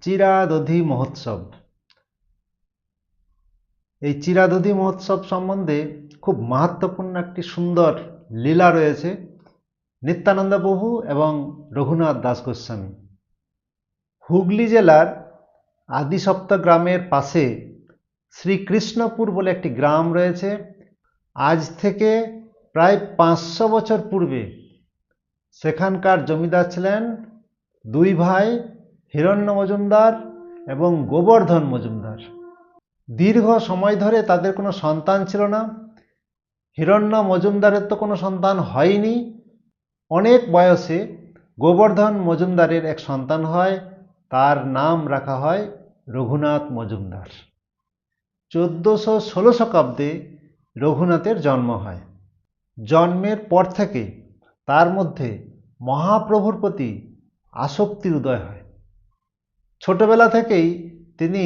চিরাদধি মহোৎসব। এই চিরাদধি মহোৎসব সম্বন্ধে খুব মাহাত্ম্যপূর্ণ একটি সুন্দর লীলা রয়েছে নিত্যানন্দ প্রভু এবং রঘুনাথ দাস গোস্বামী। হুগলি জেলার আদিসপ্ত গ্রামের পাশে শ্রীকৃষ্ণপুর বলে একটি গ্রাম রয়েছে। আজ থেকে প্রায় 500 বছর পূর্বে সেখানকার জমিদার ছিলেন দুই ভাই, হিরণ্য মজুমদার এবং গোবর্ধন মজুমদার। দীর্ঘ সময় ধরে তাদের কোনো সন্তান ছিল না। হিরণ্য মজুমদারের তো কোনো সন্তান হয়নি। অনেক বয়সে গোবর্ধন মজুমদারের এক সন্তান হয়, তার নাম রাখা হয় রঘুনাথ মজুমদার। 1416 শতাব্দে রঘুনাথের জন্ম হয়। জন্মের পর থেকে তার মধ্যে মহাপ্রভুর প্রতি আসক্তির উদয় হয়। ছোটবেলা থেকেই তিনি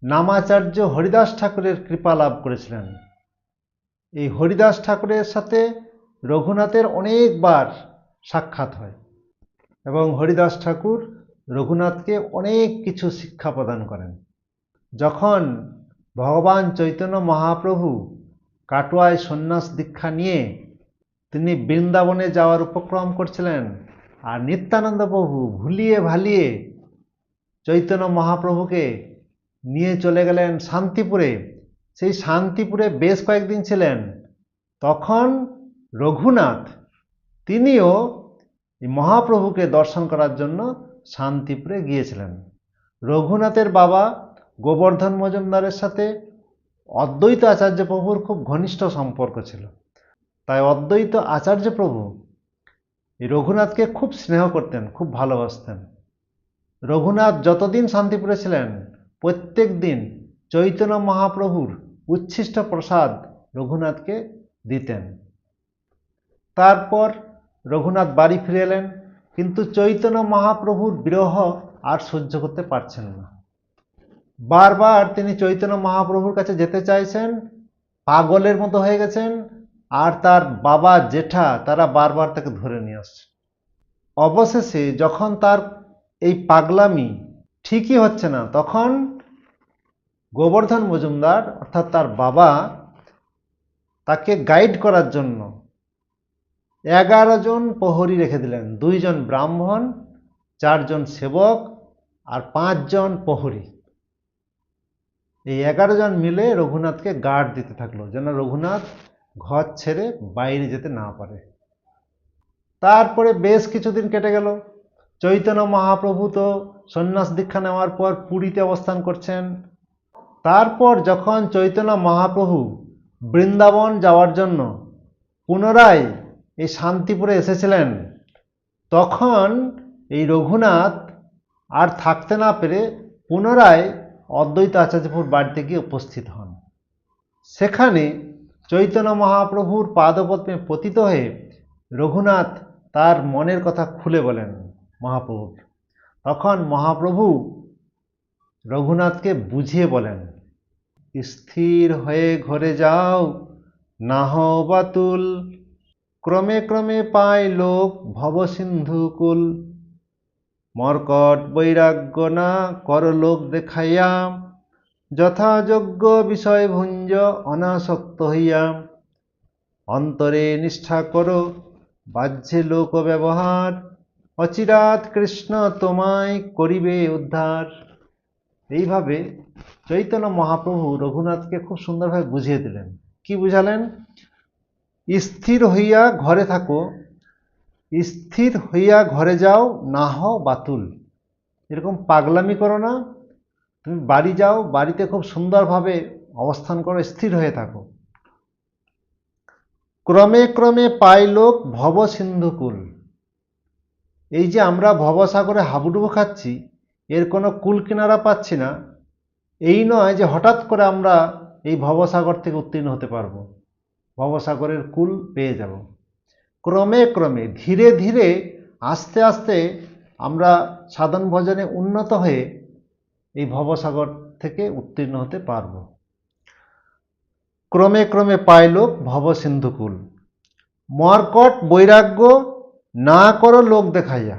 নামাচার্য হরিদাস ঠাকুরের কৃপা লাভ করেছিলেন। এই হরিদাস ঠাকুরের সাথে রঘুনাথের অনেকবার সাক্ষাৎ হয় এবং হরিদাস ঠাকুর রঘুনাথকে অনেক কিছু শিক্ষা প্রদান করেন। যখন ভগবান চৈতন্য মহাপ্রভু কাটোয়ায় সন্ন্যাস দীক্ষা নিয়ে তিনি বৃন্দাবনে যাওয়ার উপক্রম করছিলেন, আর নিত্যানন্দ প্রভু ভুলিয়ে ভালিয়ে চৈতন্য মহাপ্রভুকে নিয়ে চলে গেলেন শান্তিপুরে। সেই শান্তিপুরে বেশ কয়েকদিন ছিলেন। তখন রঘুনাথ তিনিও মহাপ্রভুকে দর্শন করার জন্য শান্তিপুরে গিয়েছিলেন। রঘুনাথের বাবা গোবর্ধন মজুমদারের সাথে অদ্বৈত আচার্য প্রভুর খুব ঘনিষ্ঠ সম্পর্ক ছিল। তাই অদ্বৈত আচার্য প্রভু এই রঘুনাথকে খুব স্নেহ করতেন, খুব ভালোবাসতেন। রঘুনাথ যতদিন শান্তিপুরে ছিলেন প্রত্যেক দিন চৈতন্য মহাপ্রভুর উচ্ছিষ্ট প্রসাদ রঘুনাথকে দিতেন। তারপর রঘুনাথ বাড়ি ফিরে এলেন, কিন্তু চৈতন্য মহাপ্রভুর বিরহ আর সহ্য করতে পারছেন না। বারবার তিনি চৈতন্য মহাপ্রভুর কাছে যেতে চাইছেন, পাগলের মতো হয়ে গেছেন। আর তার বাবা জেঠা তারা বারবার তাকে ধরে নিয়ে আসছে। অবশেষে যখন তার এই পাগলামি ঠিকই হচ্ছে না, তখন গোবর্ধন মজুমদার অর্থাৎ তার বাবা তাকে গাইড করার জন্য 11 জন প্রহরী রেখে দিলেন। 2 জন ব্রাহ্মণ, 4 জন সেবক আর 5 জন প্রহরী। এই 11 জন মিলে রঘুনাথকে গার্ড দিতে থাকলো, যেন রঘুনাথ ঘর ছেড়ে বাইরে যেতে না পারে। তারপরে বেশ কিছুদিন কেটে গেল। চৈতন্য মহাপ্রভু তো সন্ন্যাস দীক্ষা নেওয়ার পর পুরীতে অবস্থান করছেন। তারপর যখন চৈতন্য মহাপ্রভু বৃন্দাবন যাওয়ার জন্য পুনরায় এই শান্তিপুরে এসেছিলেন, তখন এই রঘুনাথ আর থাকতে না পেরে পুনরায় অদ্বৈত আচার্যপুর বাড়িতে গিয়ে উপস্থিত হন। সেখানে চৈতন্য মহাপ্রভুর পাদপদ্মে পতিত হয়ে রঘুনাথ তার মনের কথা খুলে বলেন মহাপ্রভুকে। তখন মহাপ্রভু রঘুনাথকে বুঝিয়ে বলেন, স্থির হয়ে ঘরে যাও, নাহ বাতুল, ক্রমে ক্রমে পায় লোক ভবসিন্ধুকুল, মর্কট বৈরাগ্য না কর লোক দেখাইয়া, যথাযোগ্য বিষয় ভুঞ্জ অনাসক্ত হইয়া, অন্তরে নিষ্ঠা করো বাহ্যে লোক ব্যবহার, অচিরাত কৃষ্ণ তোমায় করিবে উদ্ধার। এইভাবে চৈতন্য মহাপ্রভু রঘুনাথকে খুব সুন্দরভাবে বুঝিয়ে দিলেন। কি বুঝালেন? স্থির হইয়া ঘরে থাকো, স্থির হইয়া ঘরে যাও, না হও বাতুল। এরকম পাগলামি করো না, তুমি বাড়ি যাও, বাড়িতে খুব সুন্দরভাবে অবস্থান করো, স্থির হয়ে থাকো। ক্রমে ক্রমে পাই লোক ভব সিন্ধুকুল। এই যে আমরা ভবসাগরে হাবুডুবু খাচ্ছি, এর কোনো কুল কিনারা পাচ্ছি না, এই নয় যে হঠাৎ করে আমরা এই ভবসাগর থেকে উত্তীর্ণ হতে পারবো, ভবসাগরের কুল পেয়ে যাব। ক্রমে ক্রমে ধীরে ধীরে আস্তে আস্তে আমরা সাধন ভজনে উন্নত হয়ে এই ভবসাগর থেকে উত্তীর্ণ হতে পারব। ক্রমে ক্রমে পায় লোক ভব সিন্ধুকুল, মর্কট বৈরাগ্য না করো লোক দেখাইয়া।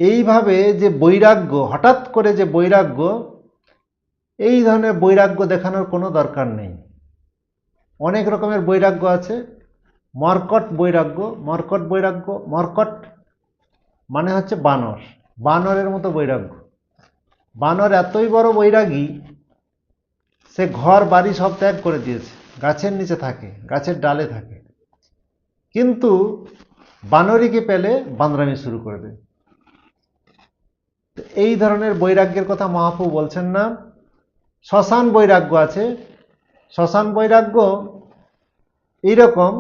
এইভাবে যে বৈরাগ্য, হঠাৎ করে যে বৈরাগ্য, এই ধরনের বৈরাগ্য দেখানোর কোনো দরকার নেই। অনেক রকমের বৈরাগ্য আছে। মর্কট বৈরাগ্য, মর্কট বৈরাগ্য, মর্কট মানে হচ্ছে বানর, বানরের মতো বৈরাগ্য। বানর এতই বড় বৈরাগী, সে ঘর বাড়ি সব ত্যাগ করে দিয়েছে, গাছের নিচে থাকে, গাছের ডালে থাকে, কিন্তু বানরীকে পেলে বান্দরামি শুরু করে দেয়। এই ধরনের বৈরাগ্যের কথা মহাপ্রভু বলছেন না। শ্মশান বৈরাগ্য আছে। শ্মশান বৈরাগ্য এইরকম,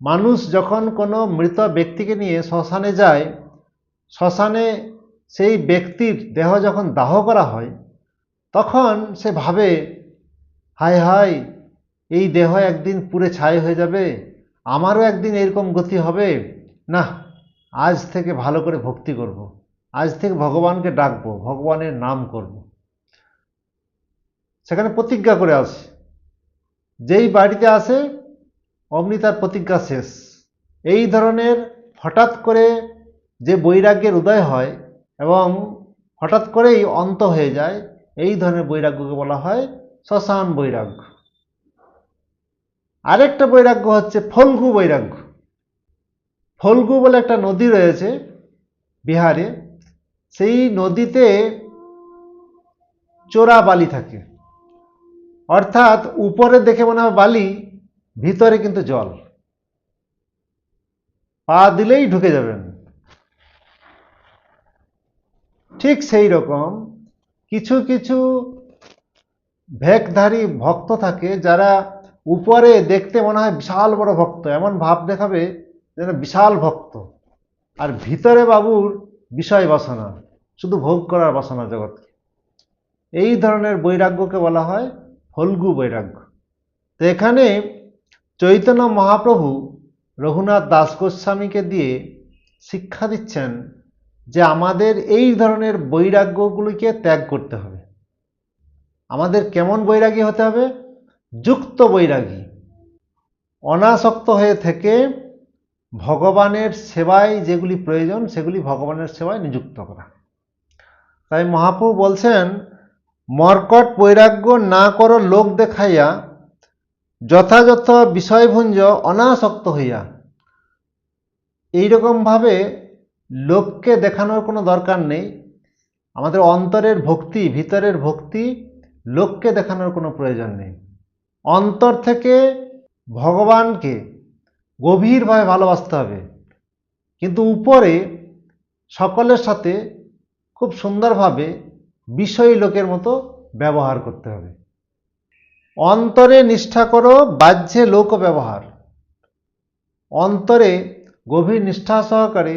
মানুষ যখন কোনো মৃত ব্যক্তিকে নিয়ে শ্মশানে যায়, শ্মশানে সেই ব্যক্তির দেহ যখন দাহ করা হয়, তখন সে ভাবে, হায় হায়, এই দেহ একদিন পুড়ে ছাই হয়ে যাবে, আমারও একদিন এরকম গতি হবে, না, আজ থেকে ভালো করে ভক্তি করব, আজ থেকে ভগবানকে ডাকবো, ভগবানের নাম করব। সেখানে প্রতিজ্ঞা করে আসে। যেই বাড়িতে আসে অমনি তার প্রতিজ্ঞা শেষ। এই ধরনের হঠাৎ করে যে বৈরাগ্যের উদয় হয় এবং হঠাৎ করেই অন্ত হয়ে যায়, এই ধরনের বৈরাগ্যকে বলা হয় শ্মশান বৈরাগ্য। আরেকটা বৈরাগ্য হচ্ছে ফল্গু বৈরাগ্য। ফল্গু বলে একটা নদী রয়েছে বিহারে। সেই নদীতে চোরা বালি থাকে, অর্থাৎ উপরে দেখে মনে হয় বালি, ভিতরে কিন্তু জল, পা দিলেই ঢুকে যাবেন। ঠিক সেই রকম কিছু কিছু ভেকধারী ভক্ত থাকে, যারা উপরে দেখতে মনে হয় বিশাল বড় ভক্ত, এমন ভাব দেখাবে যেন বিশাল ভক্ত, আর ভিতরে বাবুর বিষয় বাসনা, শুধু ভোগ করার বাসনা জগৎ। এই ধরনের বৈরাগ্যকে বলা হয় ফল্গু বৈরাগ্য। তো এখানে চৈতন্য মহাপ্রভু রঘুনাথ দাস গোস্বামীকে দিয়ে শিক্ষা দিচ্ছেন যে আমাদের এই ধরনের বৈরাগ্যগুলিকে ত্যাগ করতে হবে। আমাদের কেমন বৈরাগী হতে হবে? যুক্ত বৈরাগী, অনাসক্ত হয়ে থেকে ভগবানের সেবায় যেগুলি প্রয়োজন সেগুলি ভগবানের সেবায় নিযুক্ত করা। তাই মহাপ্রভু বলছেন, মর্কট বৈরাগ্য না করো লোক দেখাইয়া, যথাযথ বিষয়ভুঞ্জ অনাসক্ত হইয়া। এইরকমভাবে লোককে দেখানোর কোনো দরকার নেই। আমাদের অন্তরের ভক্তি, ভিতরের ভক্তি, লোককে দেখানোর কোনো প্রয়োজন নেই। অন্তর থেকে ভগবানকে গভীরভাবে ভালোবাসতে হবে, কিন্তু উপরে সকলের সাথে খুব সুন্দরভাবে বিষয়ী লোকের মতো ব্যবহার করতে হবে। অন্তরে নিষ্ঠা করো, বাহ্যে লোক ব্যবহার। অন্তরে গভীর নিষ্ঠা সহকারে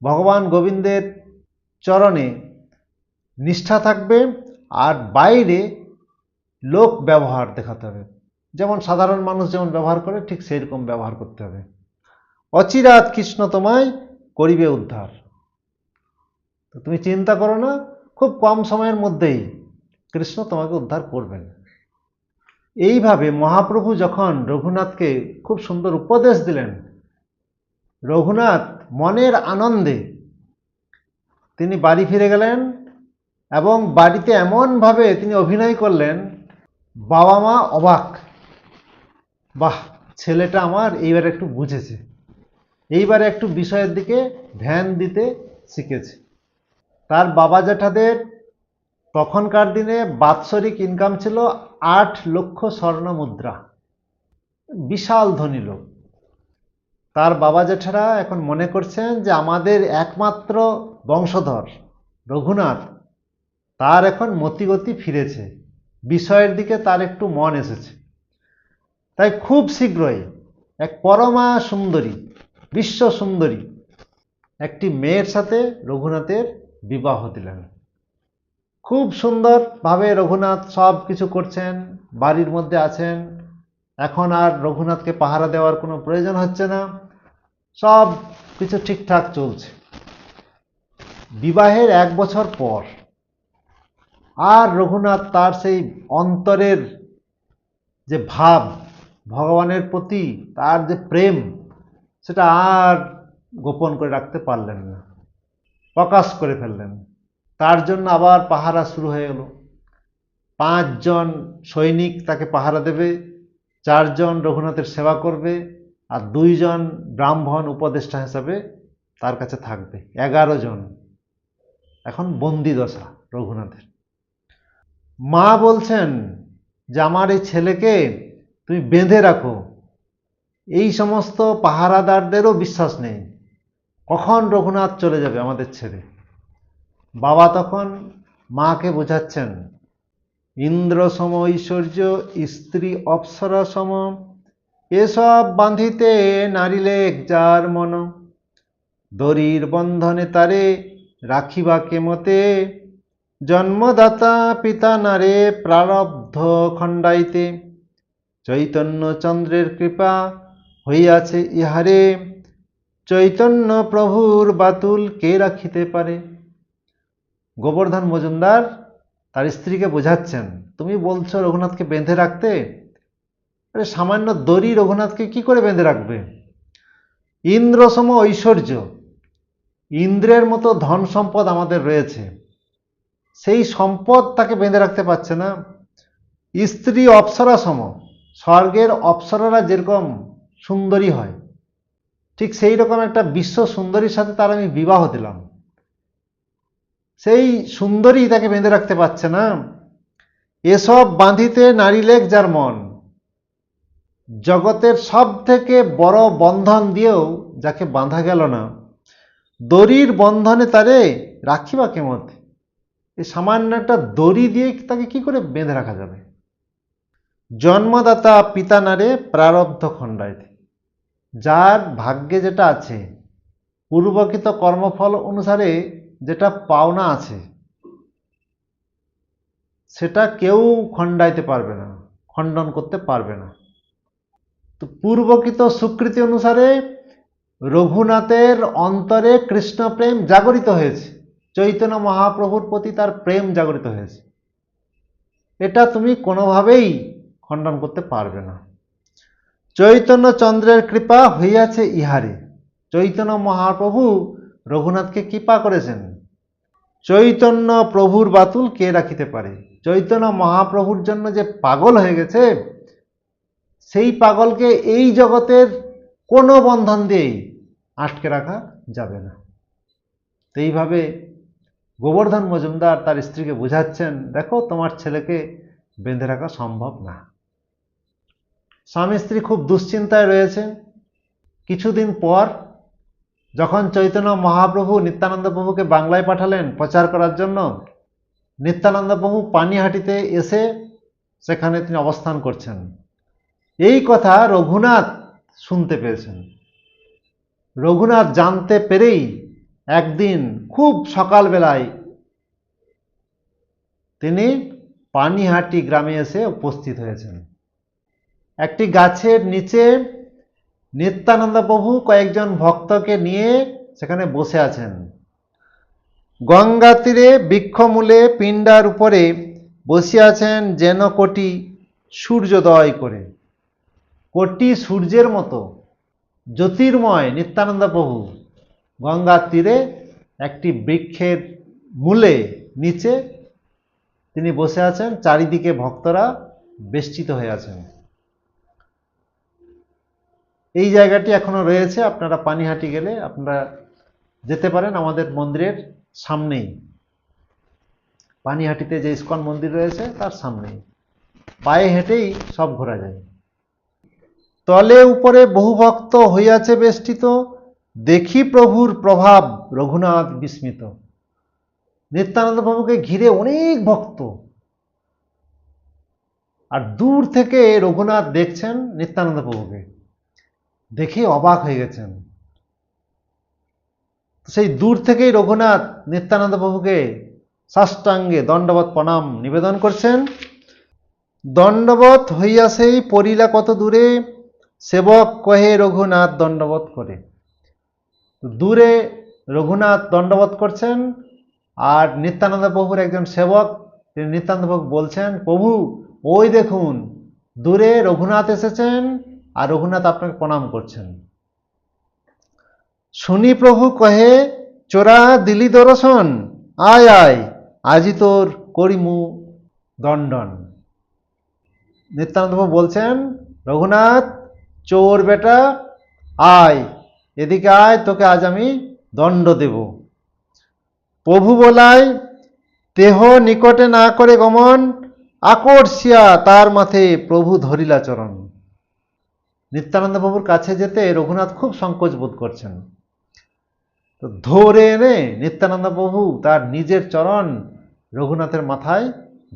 ভগবান গোবিন্দের চরণে নিষ্ঠা থাকবে, আর বাইরে লোক ব্যবহার দেখাতে হবে। যেমন সাধারণ মানুষ যেমন ব্যবহার করে, ঠিক সেই রকম ব্যবহার করতে হবে। অচিরাত কৃষ্ণ তোমায় করিবে উদ্ধার। তো তুমি চিন্তা করো না, খুব কম সময়ের মধ্যেই কৃষ্ণ তোমাকে উদ্ধার করবেন। এইভাবে মহাপ্রভু যখন রঘুনাথকে খুব সুন্দর উপদেশ দিলেন, রঘুনাথ মনের আনন্দে তিনি বাড়ি ফিরে গেলেন, এবং বাড়িতে এমনভাবে তিনি অভিনয় করলেন, বাবা মা অবাক, বাহ, ছেলেটা আমার এইবারে একটু বুঝেছে, এইবারে একটু বিষয়ের দিকে ধ্যান দিতে শিখেছে। তার বাবা জ্যাঠাদের তখনকার দিনে বাৎসরিক ইনকাম ছিল 8 লক্ষ স্বর্ণ মুদ্রা, বিশাল ধনী লোক। তার বাবা জ্যাঠারা এখন মনে করছেন যে আমাদের একমাত্র বংশধর রঘুনাথ, তার এখন মতিগতি ফিরেছে, বিষয়ের দিকে তার একটু মন এসেছে। তাই খুব শীঘ্রই এক পরমা সুন্দরী, বিশ্ব সুন্দরী একটি মেয়ের সাথে রঘুনাথের বিবাহ দিলেন। খুব সুন্দরভাবে রঘুনাথ সব কিছু করছেন, বাড়ির মধ্যে আছেন। এখন আর রঘুনাথকে পাহারা দেওয়ার কোনো প্রয়োজন হচ্ছে না, সব কিছু ঠিকঠাক চলছে। বিবাহের 1 বছর পর আর রঘুনাথ তার সেই অন্তরের যে ভাব, ভগবানের প্রতি তার যে প্রেম, সেটা আর গোপন করে রাখতে পারলেন না। প্রকাশ করে ফেললেন। তার জন্য আবার পাহারা শুরু হয়ে গেল। 5 জন সৈনিক তাকে পাহারা দেবে, 4 জন রঘুনাথের সেবা করবে, আর 2 জন ব্রাহ্মণ উপদেষ্টা হিসাবে তার কাছে থাকবে। 11 জন এখন বন্দি দশা রঘুনাথের। মা বলছেন যে আমার এই ছেলেকে তুমি বেঁধে রাখো। এই সমস্ত পাহারাদারদেরও বিশ্বাস নেই কখন রঘুনাথ চলে যাবে আমাদের ছেড়ে। বাবা তখন মাকে বোঝাচ্ছেন, ইন্দ্র সম ঐশ্বর্য স্ত্রী অপ্সরা সম, এসব বাঁধিতে নারিলেক যার মন, দড়ির বন্ধনে তারে রাখিবা কেমতে, জন্মদাতা পিতা নারে প্রারব্ধ খণ্ডাইতে, চৈতন্য চন্দ্রের কৃপা হইয়াছে ইহারে, চৈতন্য প্রভুর বাতুল কে রাখিতে পারে। গোবর্ধন মজুমদার তার স্ত্রীকে বোঝাচ্ছেন, তুমি বলছো রঘুনাথকে বেঁধে রাখতে, আরে সামান্য দড়ি রঘুনাথকে কি করে বেঁধে রাখবে? ইন্দ্রসম ঐশ্বর্য, ইন্দ্রের মতো ধন সম্পদ আমাদের রয়েছে, সেই সম্পদ তাকে বেঁধে রাখতে পারছে না। স্ত্রী অপ্সরা সম, স্বর্গের অপ্সরারা যেরকম সুন্দরী হয়, ঠিক সেই রকম একটা বিশ্ব সুন্দরীর সাথে তার আমি বিবাহ দিলাম, সেই সুন্দরী তাকে বেঁধে রাখতে পারছে না। এসব বাঁধিতে নারিলেক যার মন, জগতের সব থেকে বড় বন্ধন দিয়েও যাকে বাঁধা গেল না, দড়ির বন্ধনে তারে রাখিবা কেমত, এই সামান্য একটা দড়ি দিয়ে তাকে কি করে বেঁধে রাখা যাবে। জন্মদাতা পিতা নারে প্রারব্ধ খণ্ডাইতে, যার ভাগ্যে যেটা আছে, পূর্বকৃত কর্মফল অনুসারে যেটা পাওনা আছে, সেটা কেউ খণ্ডাইতে পারবে না, খণ্ডন করতে পারবে না। তো পূর্বকৃত স্বীকৃতি অনুসারে রঘুনাথের অন্তরে কৃষ্ণ প্রেম জাগরিত হয়েছে, চৈতন্য মহাপ্রভুর প্রতি তার প্রেম জাগরিত হয়েছে, এটা তুমি কোনোভাবেই খণ্ডন করতে পারবে না। চৈতন্য চন্দ্রের কৃপা হইয়াছে ইহারে, চৈতন্য মহাপ্রভু রঘুনাথকে কৃপা করেছেন। চৈতন্য প্রভুর বাতুল কে রাখিতে পারে, চৈতন্য মহাপ্রভুর জন্য যে পাগল হয়ে গেছে, সেই পাগলকে এই জগতের কোনো বন্ধন দিয়েই আটকে রাখা যাবে না। তো এইভাবে গোবর্ধন মজুমদার তার স্ত্রীকে বোঝাচ্ছেন, দেখো তোমার ছেলেকে বেঁধে রাখা সম্ভব না। স্বামী স্ত্রী খুব দুশ্চিন্তায় রয়েছে। কিছুদিন পর যখন চৈতন্য মহাপ্রভু নিত্যানন্দ প্রভুকে বাংলায় পাঠালেন প্রচার করার জন্য, নিত্যানন্দ প্রভু পানিহাটিতে এসে সেখানে তিনি অবস্থান করছেন। এই কথা রঘুনাথ শুনতে পেয়েছেন। রঘুনাথ জানতে পেরেই একদিন খুব সকালবেলায় তিনি পানিহাটি গ্রামে এসে উপস্থিত হয়েছেন। একটি গাছের নিচে নিত্যানন্দ প্রভু কয়েকজন ভক্তকে নিয়ে সেখানে বসে আছেন। গঙ্গা তীরে বৃক্ষমূলে পিণ্ডার উপরে বসে আছেন যেন কোটি সূর্যোদয় করে। কোটি সূর্যের মতো জ্যোতির্ময় নিত্যানন্দ প্রভু গঙ্গার তীরে একটি বৃক্ষের মূলে নিচে তিনি বসে আছেন, চারিদিকে ভক্তরা বেষ্টিত হয়ে আছেন। এই জায়গাটি এখনো রয়েছে, আপনারা পানিহাটি গেলে আপনারা যেতে পারেন, আমাদের মন্দিরের সামনেই, পানিহাটিতে যে ইস্কন মন্দির রয়েছে তার সামনেই, পায়ে হেঁটেই সব ঘোরা যায়। তলে উপরে বহু ভক্ত হইয়াছে বেষ্টিত, দেখি প্রভুর প্রভাব রঘুনাথ বিস্মিত। নিত্যানন্দ প্রভুকে ঘিরে অনেক ভক্ত, আর দূর থেকে রঘুনাথ দেখছেন নিত্যানন্দ প্রভুকে, দেখে অবাক হয়ে গেছেন। সেই দূর থেকেই রঘুনাথ নিত্যানন্দ প্রভুকে সাষ্টাঙ্গে দণ্ডবৎ প্রণাম নিবেদন করছেন। দণ্ডবৎ হইয়া সেই পরিলা কত দূরে, সেবক কহে রঘুনাথ দণ্ডবৎ করে। দূরে রঘুনাথ দণ্ডবৎ করছেন, আর নিত্যানন্দ প্রভুর একজন সেবক তিনি নিত্যানন্দ প্রভু বলছেন, প্রভু ওই দেখুন দূরে রঘুনাথ এসেছেন আর রঘুনাথ আপনাকে প্রণাম করছেন। শুনি প্রভু কহে চোরা দিলি দর্শন, আয় আয় আজি তোর করিমু দণ্ডন। নিত্যানন্দ প্রভু বলছেন, রঘুনাথ চোর বেটা আয়, এদিকে আয়, তোকে আজ আমি দণ্ড দেব। প্রভু বলায় দেহ নিকটে না করে গমন, আকর্ষিয়া তার মাথে প্রভু ধরিলা চরণ। নিত্যানন্দ প্রভুর কাছে যেতে রঘুনাথ খুব সংকোচ বোধ করছেন। তো ধরে এনে নিত্যানন্দ প্রভু তার নিজের চরণ রঘুনাথের মাথায়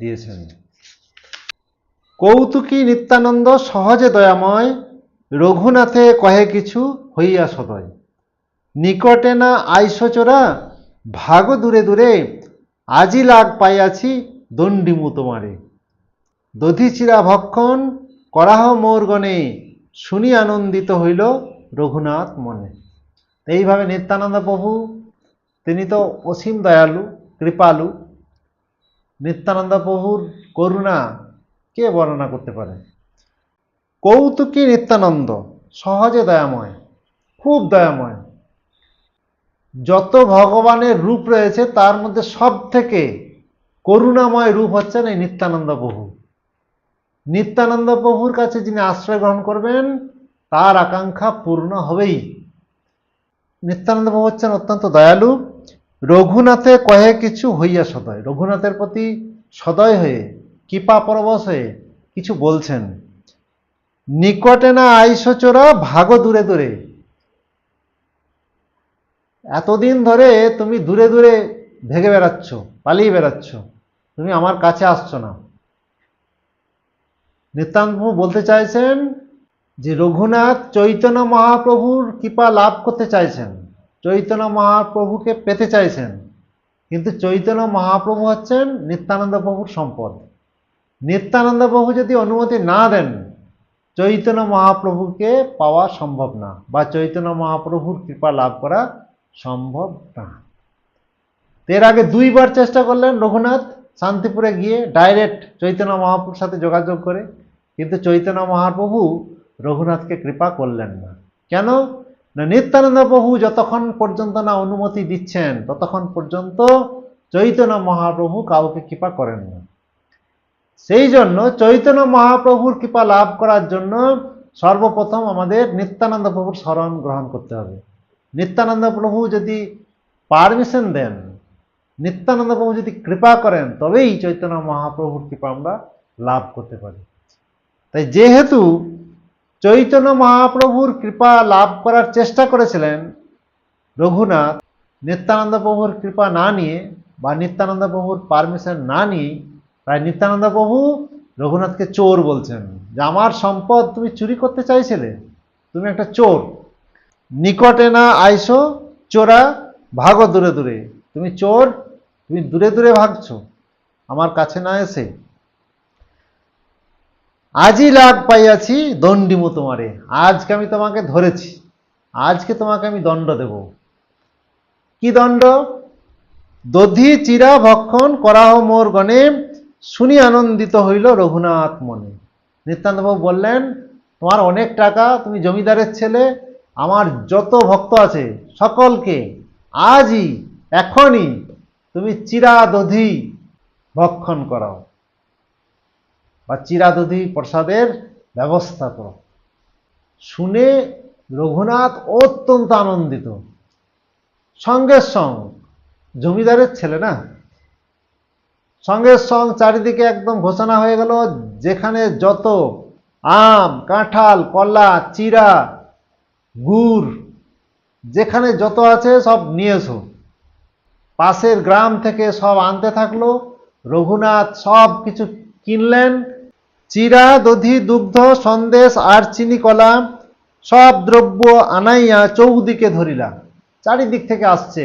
দিয়েছেন। কৌতুকী নিত্যানন্দ সহজে দয়াময়, রঘুনাথে কহে কিছু হইয়া সদয়। নিকটে না আইসো চোরা, ভাগ দূরে দূরে, আজি লাগ পাইয়াছি দণ্ডিমু তোমারে। দধিচিরা ভক্ষণ করাহ মোর গণে, শুনি আনন্দিত হইল রঘুনাথ মনে। এইভাবে নিত্যানন্দ প্রভু তিনি তো অসীম দয়ালু, কৃপালু। নিত্যানন্দ প্রভুর করুণা কে বর্ণনা করতে পারে? কৌতুকী নিত্যানন্দ, সহজে দয়াময়, খুব দয়াময়। যত ভগবানের রূপ রয়েছে তার মধ্যে সব থেকে করুণাময় রূপ হচ্ছেন এই নিত্যানন্দ প্রভু। নিত্যানন্দ প্রভুর কাছে যিনি আশ্রয় গ্রহণ করবেন তার আকাঙ্ক্ষা পূর্ণ হবেই। নিত্যানন্দ প্রভু হচ্ছেন অত্যন্ত দয়ালু। রঘুনাথে কহে কিছু হইয়া সদয়, রঘুনাথের প্রতি সদয় হয়ে, কৃপা পরবশ হয়ে কিছু বলছেন। নিকটে না আইসো চোরা, ভাগ দূরে দূরে। এতদিন ধরে তুমি দূরে দূরে ভেগে বেড়াচ্ছ, পালিয়ে বেড়াচ্ছ, তুমি আমার কাছে আসছো না। নিত্যানন্দ প্রভু বলতে চাইছেন যে রঘুনাথ চৈতন্য মহাপ্রভুর কৃপা লাভ করতে চাইছেন, চৈতন্য মহাপ্রভুকে পেতে চাইছেন, কিন্তু চৈতন্য মহাপ্রভু হচ্ছেন নিত্যানন্দ প্রভুর সম্পদ। নিত্যানন্দ প্রভু যদি অনুমতি না দেন, চৈতন্য মহাপ্রভুকে পাওয়া সম্ভব না, বা চৈতন্য মহাপ্রভুর কৃপা লাভ করা সম্ভব না। এর আগে দুইবার চেষ্টা করলেন রঘুনাথ শান্তিপুরে গিয়ে ডাইরেক্ট চৈতন্য মহাপ্রভুর সাথে যোগাযোগ করে, কিন্তু চৈতন্য মহাপ্রভু রঘুনাথকে কৃপা করলেন না। কেন না, নিত্যানন্দ প্রভু যতক্ষণ পর্যন্ত না অনুমতি দিচ্ছেন ততক্ষণ পর্যন্ত চৈতন্য মহাপ্রভু কাউকে কৃপা করেন না। সেই জন্য চৈতন্য মহাপ্রভুর কৃপা লাভ করার জন্য সর্বপ্রথম আমাদের নিত্যানন্দ প্রভুর শরণ গ্রহণ করতে হবে। নিত্যানন্দ প্রভু যদি পারমিশন দেন, নিত্যানন্দ প্রভু যদি কৃপা করেন, তবেই চৈতন্য মহাপ্রভুর কৃপা আমরা লাভ করতে পারি। তাই যেহেতু চৈতন্য মহাপ্রভুর কৃপা লাভ করার চেষ্টা করেছিলেন রঘুনাথ, নিত্যানন্দ প্রভুর কৃপা না নিয়ে বা নিত্যানন্দ প্রভুর পারমিশন না নিয়ে, তাই নিত্যানন্দ প্রভু রঘুনাথকে চোর বলছেন, যে আমার সম্পদ তুমি চুরি করতে চাইছিলে, তুমি একটা চোর। নিকটে না আইসো চোরা, ভাগো দূরে দূরে। তুমি চোর, তুমি দূরে দূরে ভাগছো আমার কাছে না এসে। আজই লাগ পাইয়াছি দণ্ডিমু তোমারে, আজকে আমি তোমাকে ধরেছি, আজকে তোমাকে আমি দণ্ড দেব। কি দণ্ড? দধি চিরা ভক্ষণ করাহ মোর গণে, শুনি আনন্দিত হইল রঘুনাথ মনে। নিত্যানন্দবাবু বললেন, তোমার অনেক টাকা, তুমি জমিদারের ছেলে, আমার যত ভক্ত আছে সকলকে আজই এখনই তুমি চিরা দধি ভক্ষণ করাও, বা চিরা দধি প্রসাদের ব্যবস্থা করো। শুনে রঘুনাথ অত্যন্ত আনন্দিত। সঙ্গে সঙ্গ, জমিদারের ছেলে না, সঙ্গে সঙ্গ চারিদিকে একদম ঘোষণা হয়ে গেল, যেখানে যত আম, কাঁঠাল, কলা, চিরা, গুড়, যেখানে যত আছে সব নিয়ে এসো। পাশের গ্রাম থেকে সব আনতে থাকলো। রঘুনাথ সব কিছু কিনলেন। চিরা, দধি, দুগ্ধ, সন্দেশ আর চিনি, কলা সব দ্রব্য আনাইয়া চৌদিকে ধরিলা। চারিদিক থেকে আসছে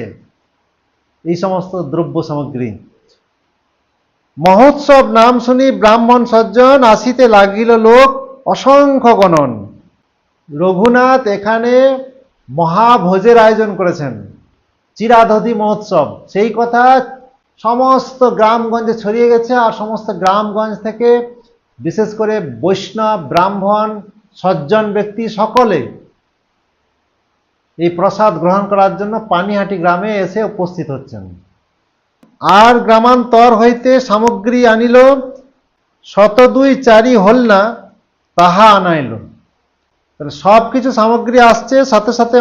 এই সমস্ত দ্রব্য সামগ্রী। মহোৎসব নাম শুনি ব্রাহ্মণ সজ্জন, আসিতে লাগিল লোক অসংখ্য গণন। রঘুনাথ এখানে মহাভোজের আয়োজন করেছেন, চিরাদধি মহোৎসব। সেই কথা সমস্ত গ্রামগঞ্জে ছড়িয়ে গেছে, আর সমস্ত গ্রামগঞ্জ থেকে বিশেষ করে বৈষ্ণব, ব্রাহ্মণ, সজ্জন ব্যক্তি সকলে এই প্রসাদ গ্রহণ করার জন্য পানিহাটি গ্রামে এসে উপস্থিত হচ্ছেন। আর গ্রামান্তর হইতে সামগ্রী আনিল, 102 হল না তাহা আনাইল। তাহলে সব কিছু সামগ্রী আসছে, সাথে সাথে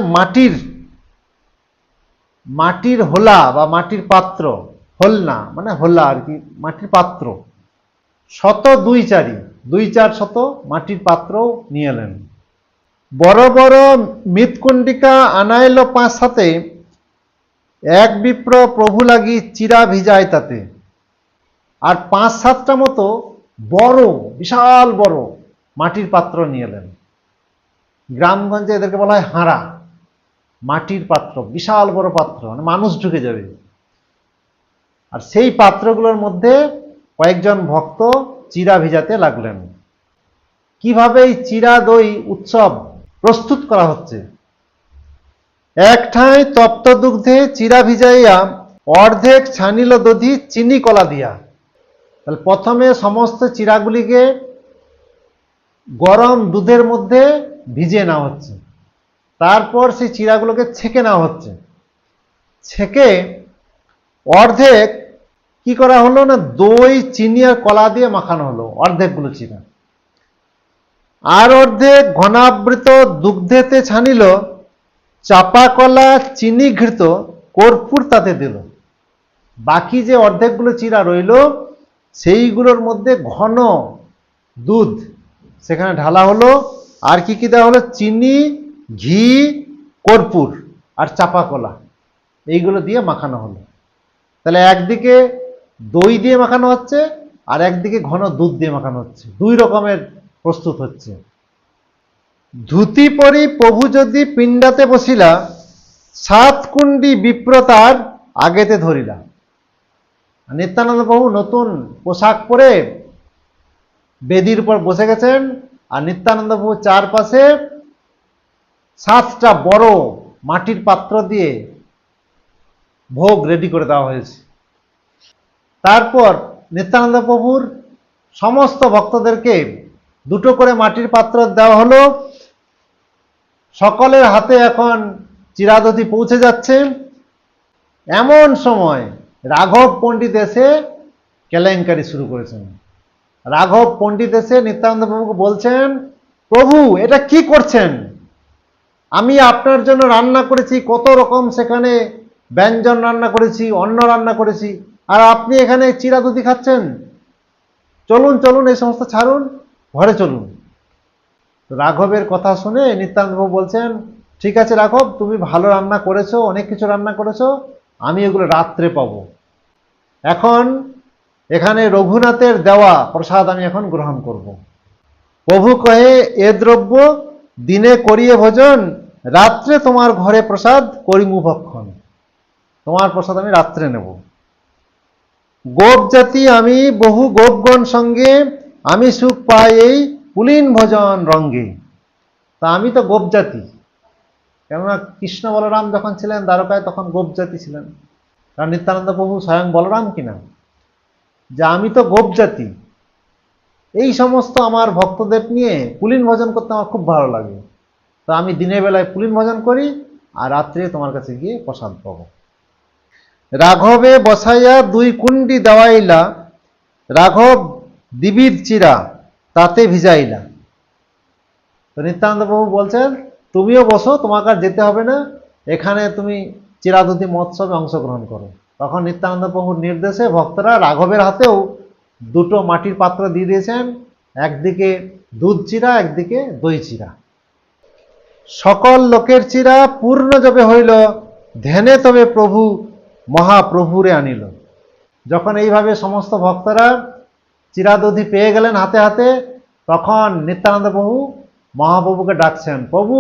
মাটির হোলা বা মাটির পাত্র, হোল না মানে হোলা আর কি, মাটির পাত্র 102 মাটির পাত্র নিয়ে এলেন। বড় বড় মৃৎকুণ্ডিকা আনাইল 5-7, এক বিপ্র প্রভু লাগি চিরা ভিজায় তাতে। আর 5-7টা মতো বড়, বিশাল বড় মাটির পাত্র নিয়ে এলেন। গ্রামগঞ্জে এদেরকে বলা হয় হাঁড়া, মাটির পাত্র, বিশাল বড় পাত্র, মানে মানুষ ঢুকে যাবে। আর সেই পাত্রগুলোর মধ্যে কয়েকজন ভক্ত চিরা ভিজাতে লাগলেন। কিভাবে এই চিরা দই উৎসব প্রস্তুত করা হচ্ছে? এক ঠাঁই তপ্ত দুগ্ধে চিরা ভিজাইয়া অর্ধেক ছানিল দধি চিনি কলা দিয়া। তাহলে প্রথমে সমস্ত চিরাগুলিকে গরম দুধের মধ্যে ভিজিয়ে নেওয়া হচ্ছে, তারপর সেই চিরাগুলোকে ছেঁকে নেওয়া হচ্ছে। ছেঁকে অর্ধেক কি করা হলো না, দই চিনি আর কলা দিয়ে মাখানো হলো অর্ধেকগুলো চিরা। আর অর্ধেক ঘনাবৃত দুগ্ধেতে ছানিল, চাপা কলা চিনি ঘৃত কর্পূর তাতে দিল। বাকি যে অর্ধেকগুলো চিরা রইল সেইগুলোর মধ্যে ঘন দুধ সেখানে ঢালা হলো। আর কি কি দেওয়া হলো? চিনি, ঘি, কর্পূর আর চাপা কলা, এইগুলো দিয়ে মাখানো হলো। তাহলে একদিকে দই দিয়ে মাখানো হচ্ছে আর একদিকে ঘন দুধ দিয়ে মাখানো হচ্ছে, 2 রকমের প্রস্তুত হচ্ছে। ধুতি পরি প্রভু যদি পিণ্ডাতে বসিলা, 7 কুণ্ডি বিপ্রতার আগেতে ধরিলা। নিত্যানন্দ প্রভু নতুন পোশাক পরে বেদির উপর বসে গেছেন, আর নিত্যানন্দ প্রভু চারপাশে 7টা বড় মাটির পাত্র দিয়ে ভোগ রেডি করে দেওয়া হয়েছে। তারপর নিত্যানন্দ প্রভুর সমস্ত ভক্তদেরকে 2টো করে মাটির পাত্র দেওয়া হলো। সকলের হাতে এখন চিরাদধি পৌঁছে যাচ্ছে। এমন সময় রাঘব পণ্ডিত এসে কেলেঙ্কারি শুরু করেছেন। রাঘব পণ্ডিত এসে নিত্যানন্দ প্রভুকে বলছেন, প্রভু এটা কি করছেন? আমি আপনার জন্য রান্না করেছি, কত রকম সেখানে ব্যঞ্জন রান্না করেছি, অন্ন রান্না করেছি, আর আপনি এখানে চিরাদধি খাচ্ছেন। চলুন চলুন, এই সমস্ত ছাড়ুন, ঘরে চলুন। রাঘবের কথা শুনে নিত্যানন্দ প্রভু বলছেন, ঠিক আছে রাঘব, তুমি ভালো রান্না করেছো, অনেক কিছু রান্না করেছো, আমি এগুলো রাত্রে পাবো। এখন এখানে রঘুনাথের দেওয়া প্রসাদ আমি এখন গ্রহণ করব। প্রভু কহে, এ দ্রব্য দিনে করিয়ে ভোজন, রাত্রে তোমার ঘরে প্রসাদ করিমু ভক্ষণ। তোমার প্রসাদ আমি রাত্রে নেব। গোপ জাতি আমি বহু গোপগণ সঙ্গে, আমি সুখ পাই এই পুলিন ভোজন রঙ্গে। তা আমি তো গোপ জাতি, কেননা কৃষ্ণ বলরাম যখন ছিলেন দ্বারকায় তখন গোপ জাতি ছিলেন। কারণ নিত্যানন্দ প্রভু স্বয়ং বলরাম কিনা, যে আমি তো গোপ জাতি, এই সমস্ত আমার ভক্তদের নিয়ে পুলিন ভোজন করতে আমার খুব ভালো লাগে। তো আমি দিনের বেলায় পুলিন ভোজন করি আর রাত্রে তোমার কাছে গিয়ে প্রসাদ পাবো। রাঘবে বসাইয়া 2 কুণ্ডি দেওয়াইলা, রাঘব দিবির চিরা তাতে ভিজাইলা। তো নিত্যানন্দ প্রভু বলছেন, তুমিও বসো, তোমাকে আর যেতে হবে না, এখানে তুমি চিরাদধি মহোৎসবে অংশগ্রহণ করো। তখন নিত্যানন্দ প্রভুর নির্দেশে ভক্তরা রাঘবের হাতেও 2টো মাটির পাত্র দিয়ে দিয়েছেন, একদিকে দুধ চিরা, একদিকে দই চিরা। সকল লোকের চিরা পূর্ণ যবে হইল, ধ্যানে তবে প্রভু মহাপ্রভুরে আনিল। যখন এইভাবে সমস্ত ভক্তরা চিরাদধি পেয়ে গেলেন হাতে হাতে, তখন নিত্যানন্দ প্রভু মহাপ্রভুকে ডাকছেন, প্রভু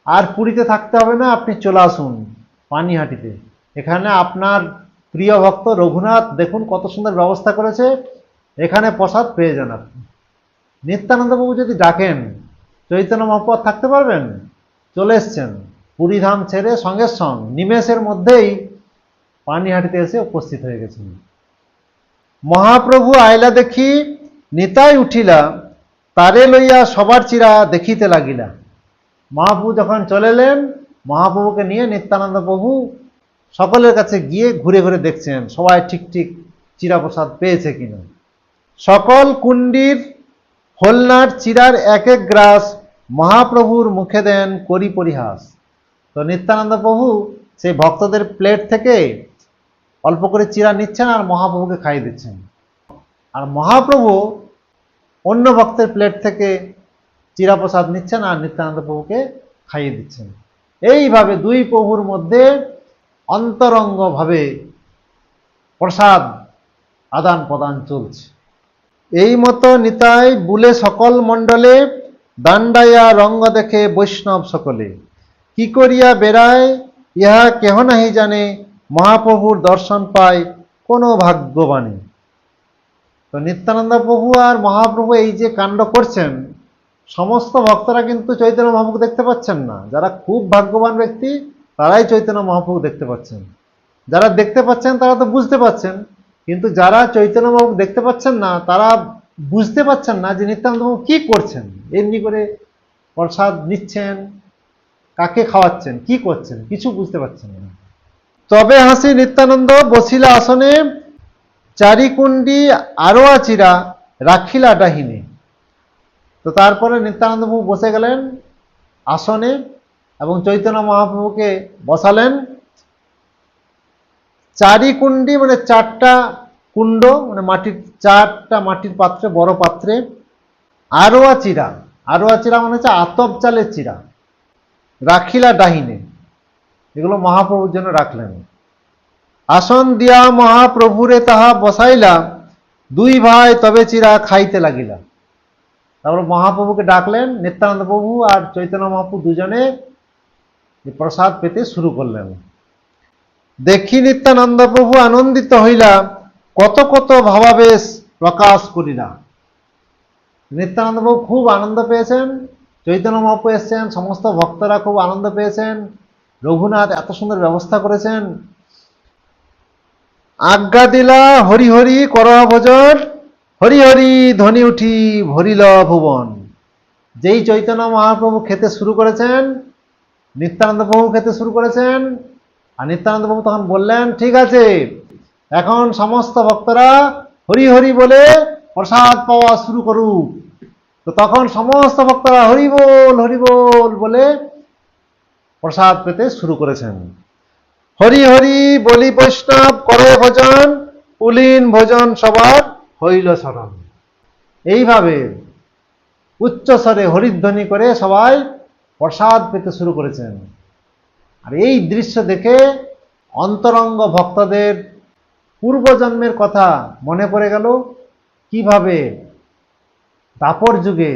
আর পুরীতে থাকতে হবে না, আপনি চলে আসুন পানিহাটিতে। এখানে আপনার প্রিয় ভক্ত রঘুনাথ দেখুন কত সুন্দর ব্যবস্থা করেছে, এখানে প্রসাদ পেয়ে যান আপনি। নিত্যানন্দ প্রভু যদি ডাকেন, চৈতন্য মহাপ্রভু থাকতে পারবেন? চলে এসছেন পুরীধাম ছেড়ে, সঙ্গে সঙ্গে নিমেষের মধ্যেই পানিহাটিতে এসে উপস্থিত হয়ে গেছেন। মহাপ্রভু আইলা দেখি নিতাই উঠিলা, তারে লইয়া সবার চিরা দেখিতে লাগিলা। মহাপ্রভু যখন চলে এলেন, মহাপ্রভুকে নিয়ে নিত্যানন্দ প্রভু সকলের কাছে গিয়ে ঘুরে ঘুরে দেখছেন সবাই ঠিক ঠিক চিরাপ্রসাদ পেয়েছে কিনা। সকল কুণ্ডির হোলনার চিরার এক এক গ্রাস মহাপ্রভুর মুখে দেন করি পরিহাস। তো নিত্যানন্দ প্রভু সেই ভক্তদের প্লেট থেকে অল্প করে চিরা নিচ্ছেন আর মহাপ্রভুকে খাইয়ে দিচ্ছেন, আর মহাপ্রভু অন্য ভক্তের প্লেট থেকে চিরাপ্রসাদ নিচ্ছেন আর নিত্যানন্দ প্রভুকে খাইয়ে দিচ্ছেন। এইভাবে দুই প্রভুর মধ্যে অন্তরঙ্গভাবে প্রসাদ আদান প্রদান চলছে। এই মতো নিতাই বুলে সকল মণ্ডলে, দাণ্ডাইয়া রঙ্গ দেখে বৈষ্ণব সকলে। কি করিয়া বেড়ায় ইহা কেহ নাহি জানে, মহাপ্রভুর দর্শন পায় কোনো ভাগ্যবানী। তো নিত্যানন্দ প্রভু আর মহাপ্রভু এই যে কাণ্ড করছেন, সমস্ত ভক্তরা কিন্তু চৈতন্য মহাপ্রভু দেখতে পাচ্ছেন না। যারা খুব ভাগ্যবান ব্যক্তি তারাই চৈতন্য মহাপ্রভু দেখতে পাচ্ছেন। যারা দেখতে পাচ্ছেন তারা তো বুঝতে পাচ্ছেন, কিন্তু যারা চৈতন্য মহাপ্রভু দেখতে পাচ্ছেন না তারা বুঝতে পাচ্ছেন না যে নিত্যানন্দ প্রভু কি করছেন। এমনি করে প্রসাদ নিচ্ছেন, কাকে খাওয়াচ্ছেন, কি করছেন, কিছু বুঝতে পারছেন না। তবে হাসি নিত্যানন্দ বসিলা আসনে, চারিকুণ্ডি আরো চিরা রাখিলা ডাহিনে। তো তারপরে নিত্যানন্দ প্রভু বসে গেলেন আসনে এবং চৈতন্য মহাপ্রভুকে বসালেন। চারিকুণ্ডি মানে চারটা কুণ্ড, মানে মাটির চারটা মাটির পাত্রে, বড় পাত্রে। আরোয়া চিরা, আরোয়া চিরা মানে হচ্ছে আতপ চালের চিরা। রাখিলা ডাহিনে, এগুলো মহাপ্রভুর জন্য রাখলেন। আসন দিয়া মহাপ্রভুরে তাহা বসাইলা, দুই ভাই তবে চিরা খাইতে লাগিলা। তারপর মহাপ্রভুকে ডাকলেন, নিত্যানন্দ প্রভু আর চৈতন্য মহাপ্রভু দুজনে প্রসাদ পেতে শুরু করলেন। দেখি নিত্যানন্দ প্রভু আনন্দিত হইলা, কত কত ভাবাবেশ প্রকাশ করিলা। নিত্যানন্দ প্রভু খুব আনন্দ পেয়েছেন, চৈতন্য মহাপ্রভু এসছেন, সমস্ত ভক্তরা খুব আনন্দ পেয়েছেন, রঘুনাথ এত সুন্দর ব্যবস্থা করেছেন। আজ্ঞা দিলা হরি হরি করো ভোজন, হরি হরি ধ্বনি উঠি ভরিল ভুবন। যেই চৈতন্য মহাপ্রভু খেতে শুরু করেছেন, নিত্যানন্দ প্রভু খেতে শুরু করেছেন, আর নিত্যানন্দ প্রভু তখন বললেন, ঠিক আছে এখন সমস্ত ভক্তরা হরি হরি বলে প্রসাদ পাওয়া শুরু করুক। তো তখন সমস্ত ভক্তরা হরি বল বলে প্রসাদ পেতে শুরু করেছেন। হরি হরি বলি বৈষ্ণব করে ভোজন, পুলিন ভোজন সবার হইল শরণ। এইভাবে উচ্চস্বরে হরিধ্বনি করে সবাই প্রসাদ পেতে শুরু করেছেন। আর এই দৃশ্য দেখে অন্তরঙ্গ ভক্তদের পূর্বজন্মের কথা মনে পড়ে গেল, কিভাবে দাপর যুগে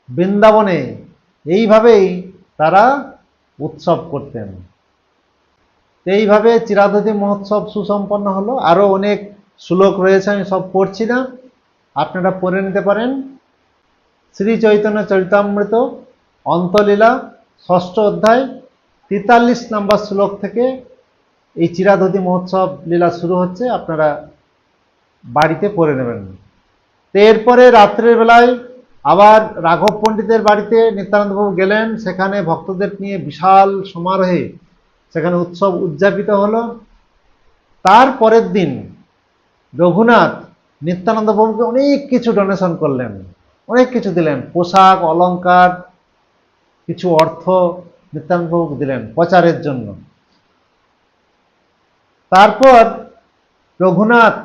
বৃন্দাবনে এইভাবেই তারা উৎসব করতেন। এইভাবে চিরাধুতি মহোৎসব সুসম্পন্ন হলো। আরও অনেক শ্লোক রয়েছে, আমি সব পড়ছি না, আপনারা পড়ে নিতে পারেন। শ্রী চৈতন্য চরিতামৃত অন্তলীলা 6ষ্ঠ অধ্যায় 43 নম্বর শ্লোক থেকে এই চিরাধুতি মহোৎসব লীলা শুরু হচ্ছে, আপনারা বাড়িতে পড়ে নেবেন। তো এরপরে রাত্রের বেলায় আবার রাঘব পণ্ডিতের বাড়িতে নিত্যানন্দ প্রভু গেলেন, সেখানে ভক্তদের নিয়ে বিশাল সমারোহে সেখানে উৎসব উদযাপিত হলো। তার পরের দিন রঘুনাথ নিত্যানন্দ প্রভুকে অনেক কিছু ডোনেশন করলেন, অনেক কিছু দিলেন, পোশাক অলংকার, কিছু অর্থ নিত্যানন্দ প্রভুকে দিলেন প্রচারের জন্য। তারপর রঘুনাথ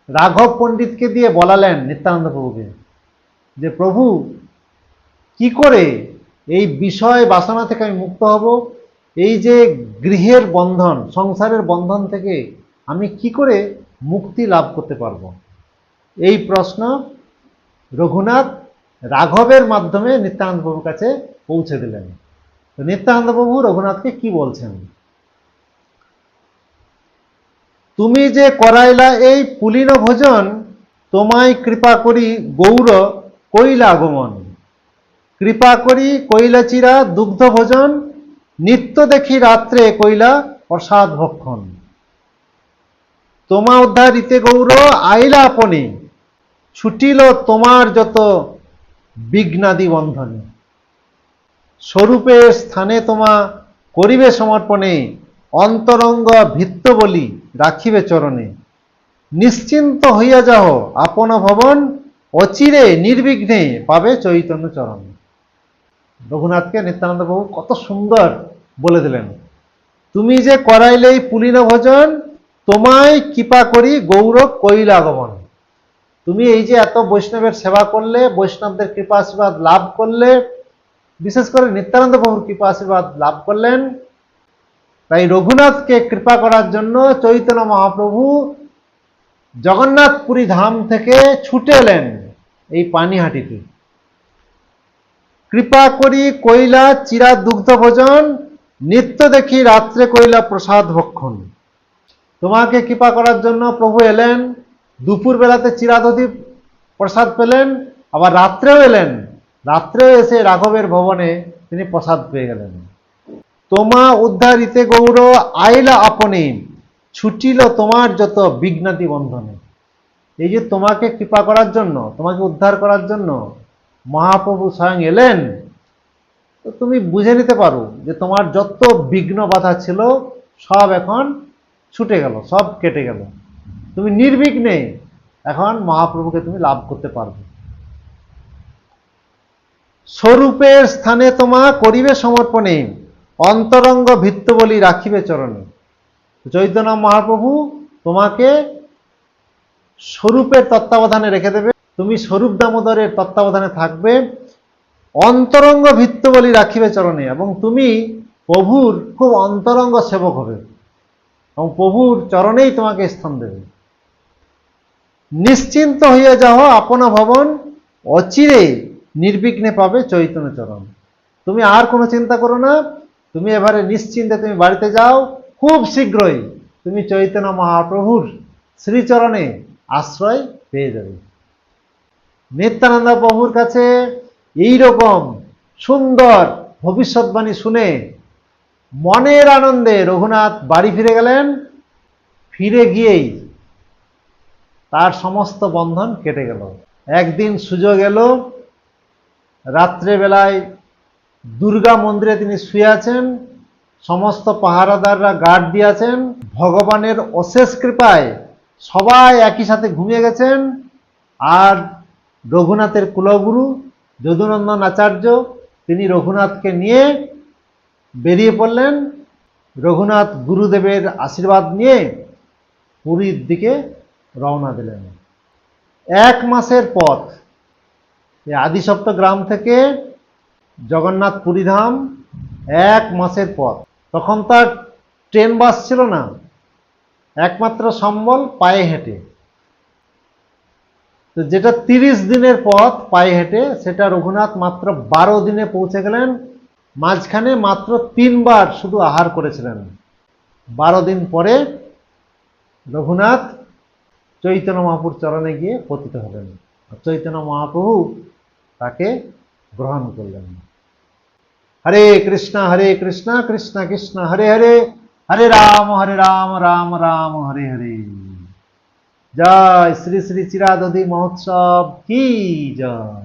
রাঘব পণ্ডিতকে দিয়ে বলালেন নিত্যানন্দ প্রভুকে যে, প্রভু কি করে এই বিষয় বাসনা থেকে আমি মুক্ত হব, এই যে গৃহের বন্ধন, সংসারের বন্ধন থেকে আমি কি করে মুক্তি লাভ করতে পারবো। এই প্রশ্ন রঘুনাথ রাঘবের মাধ্যমে নিত্যানন্দ প্রভুর কাছে পৌঁছে দিলেন। তো নিত্যানন্দ প্রভু রঘুনাথকে কি বলছেন, তুমি যে করাইলা এই পুলিন ভোজন, তোমায় কৃপা করি গৌর কইলা আগমন। কৃপা করি কইলা চিরা দুগ্ধ ভোজন, নিত্য দেখি রাত্রে কইলা প্রসাদ ভক্ষণ। তোমা উদ্ধার রীতে গৌর আইলা আপনি, ছুটিল তোমার যত বিঘ্নাদি বন্ধনে। স্বরূপের স্থানে তোমা করিবে সমর্পণে, অন্তরঙ্গ ভিত্ত বলি রাখিবে চরণে। নিশ্চিন্ত হইয়া যাহ আপন ভবন, অচিরে নির্বিঘ্নে পাবে চৈতন্য চরণ। রঘুনাথকে নিত্যানন্দ প্রভু কত সুন্দর বলে দিলেন, তুমি যে করাইলে এই পুলিন ভোজন, তোমায় কৃপা করি গৌর কৈল আগমন। তুমি এই যে এত বৈষ্ণবের সেবা করলে, বৈষ্ণবদের কৃপা আশীর্বাদ লাভ করলে, বিশেষ করে নিত্যানন্দ প্রভুর কৃপা আশীর্বাদ লাভ করলেন, তাই রঘুনাথকে কৃপা করার জন্য চৈতন্য মহাপ্রভু জগন্নাথপুরী ধাম থেকে ছুটে এলেন এই পানিহাটিতে। কৃপা করি কৈলা চিরা দুগ্ধ ভোজন, নিত্য দেখি রাত্রে কৈলা প্রসাদ ভক্ষণ। তোমাকে কৃপা করার জন্য প্রভু এলেন, দুপুর বেলাতে চিরাদধি প্রসাদ পেলেন, আবার রাত্রেও এলেন, রাত্রেও এসে রাঘবের ভবনে তিনি প্রসাদ পেয়ে গেলেন। তোমা উদ্ধারিতে গৌর আইলা আপনি, ছুটিল তোমার যত বিঘ্নাতি বন্ধনে। এই যে তোমাকে কৃপা করার জন্য, তোমাকে উদ্ধার করার জন্য মহাপ্রভু স্বয়ং এলেন, তো তুমি বুঝে নিতে পারো যে তোমার যত বিঘ্ন বাধা ছিল সব এখন ছুটে গেল, সব কেটে গেল। তুমি নির্বিঘ্নে এখন মহাপ্রভুকে তুমি লাভ করতে পারবে। স্বরূপের স্থানে তোমা করিবে সমর্পণে, অন্তরঙ্গ ভিত্ত বলি রাখিবে চরণে। চৈতন্য মহাপ্রভু তোমাকে স্বরূপের তত্ত্বাবধানে রেখে দেবে, তুমি স্বরূপ দামোদরের তত্ত্বাবধানে থাকবে, অন্তরঙ্গ ভিত্ত বলি রাখিবে চরণে, এবং তুমি প্রভুর খুব অন্তরঙ্গ সেবক হবে এবং প্রভুর চরণেই তোমাকে স্থান দেবে। নিশ্চিন্ত হইয়া যাও আপন ভবন, অচিরে নির্বিঘ্নে পাবে চৈতন্য চরণ। তুমি আর কোনো চিন্তা করো না, তুমি এবারে নিশ্চিন্তে তুমি বাড়িতে যাও, খুব শীঘ্রই তুমি চৈতন্য মহাপ্রভুর শ্রীচরণে আশ্রয় পেয়ে যাবে। নিত্যানন্দ প্রভুর কাছে এইরকম সুন্দর ভবিষ্যৎবাণী শুনে মনের আনন্দে রঘুনাথ বাড়ি ফিরে গেলেন। ফিরে গিয়েই তার সমস্ত বন্ধন কেটে গেল। একদিন সুযোগ এলো, রাত্রেবেলায় দুর্গা মন্দিরে তিনি শুয়ে আছেন, সমস্ত পাহারাদাররা গার্ড দিয়েছেন, ভগবানের অশেষ কৃপায় সবাই একই সাথে ঘুমিয়ে গেছেন। আর রঘুনাথের কুলগুরু যদুনন্দন আচার্য তিনি রঘুনাথকে নিয়ে বেরিয়ে পড়লেন। রঘুনাথ গুরুদেবের আশীর্বাদ নিয়ে পুরীর দিকে রওনা দিলেন। 1 মাসের পথ, আদিসপ্ত গ্রাম থেকে জগন্নাথ পুরী ধাম 1 মাসের পথ। তখন তার ট্রেন বাস ছিল না, একমাত্র সম্বল পায়ে হেঁটে। তো যেটা 30 দিনের পথ পায়ে হেঁটে, সেটা রঘুনাথ মাত্র 12 দিনে পৌঁছে গেলেন। মাঝখানে মাত্র 3 বার শুধু আহার করেছিলেন। 12 দিন পরে রঘুনাথ চৈতন্য মহাপ্রভুর চরণে গিয়ে পতিত হলেন। চৈতন্য মহাপ্রভু তাকে গ্রহণ করলেন। হরে কৃষ্ণ কৃষ্ণ কৃষ্ণ হরে হরে, হরে রাম রাম রাম হরে হরে। জয় শ্রী শ্রী চিরাদধি মহোৎসব কি জয়।